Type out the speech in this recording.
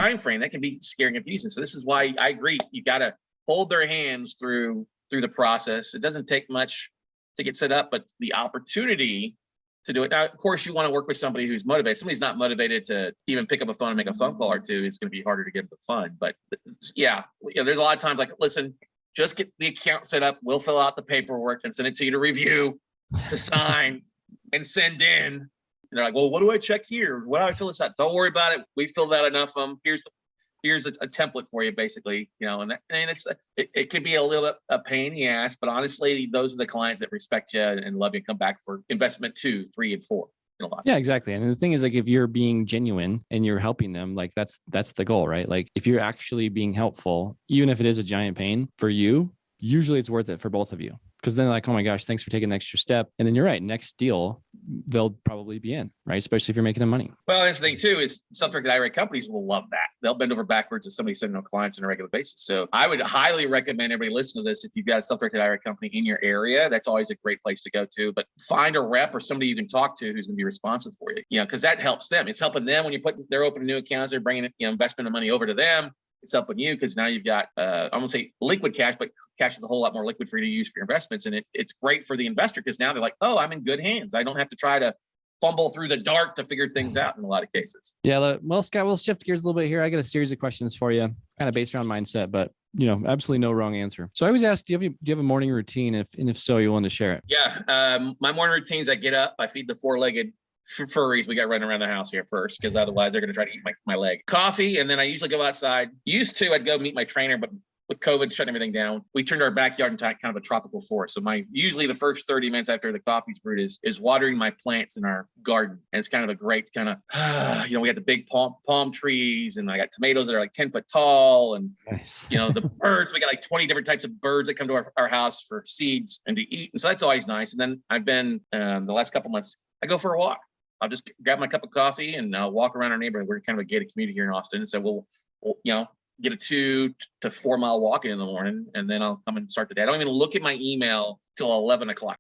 time frame, that can be scary and confusing. So this is why I agree. You got to hold their hands through the process. It doesn't take much to get set up, but the opportunity to do it. Now, of course, you want to work with somebody who's motivated. Somebody's not motivated to even pick up a phone and make a phone call or two. It's going to be harder to get them the fun. But yeah, there's a lot of times like, listen, just get the account set up. We'll fill out the paperwork and send it to you to review, to sign, and send in. And they're like, well, what do I check here? What do I fill this out? Don't worry about it. We filled out enough of them. Here's a template for you, basically, and it can be a little bit a pain in the ass, but honestly, those are the clients that respect you and love you and come back for investment 2, 3, and 4. Yeah, exactly. And the thing is, like, if you're being genuine and you're helping them, like that's the goal, right? Like if you're actually being helpful, even if it is a giant pain for you, usually it's worth it for both of you. Because then like, oh my gosh, thanks for taking the extra step. And then you're right, next deal, they'll probably be in, right? Especially if you're making them money. Well, that's the thing too, is self-directed IRA companies will love that. They'll bend over backwards if somebody's sending them clients on a regular basis. So I would highly recommend everybody listen to this. If you've got a self-directed IRA company in your area, that's always a great place to go to. But find a rep or somebody you can talk to who's going to be responsive for you, because that helps them. It's helping them when they're opening new accounts, they're bringing investment of money over to them. It's helping you because now you've got, I won't say liquid cash, but cash is a whole lot more liquid for you to use for your investments. And it's great for the investor because now they're like, oh, I'm in good hands. I don't have to try to fumble through the dark to figure things out in a lot of cases. Yeah. Well, Scott, we'll shift gears a little bit here. I got a series of questions for you, kind of based around mindset, but absolutely no wrong answer. So I always ask, do you have a morning routine? If so, you want to share it? Yeah. My morning routines, I get up, I feed the 4-legged furries we got running around the house here first, because otherwise they're going to try to eat my leg. Coffee, and then I usually go outside. I'd go meet my trainer, but with COVID shutting everything down, we turned our backyard into kind of a tropical forest. So usually the first 30 minutes after the coffee's brewed is watering my plants in our garden. And it's kind of a great kind of, we got the big palm trees, and I got tomatoes that are like 10 foot tall. And, nice. The birds, we got like 20 different types of birds that come to our house for seeds and to eat. And so that's always nice. And then I've been, the last couple months, I go for a walk. I'll just grab my cup of coffee and I'll walk around our neighborhood. We're kind of a gated community here in Austin. So we'll get a 2 to 4 mile walk in the morning, and then I'll come and start the day. I don't even look at my email till 11 o'clock.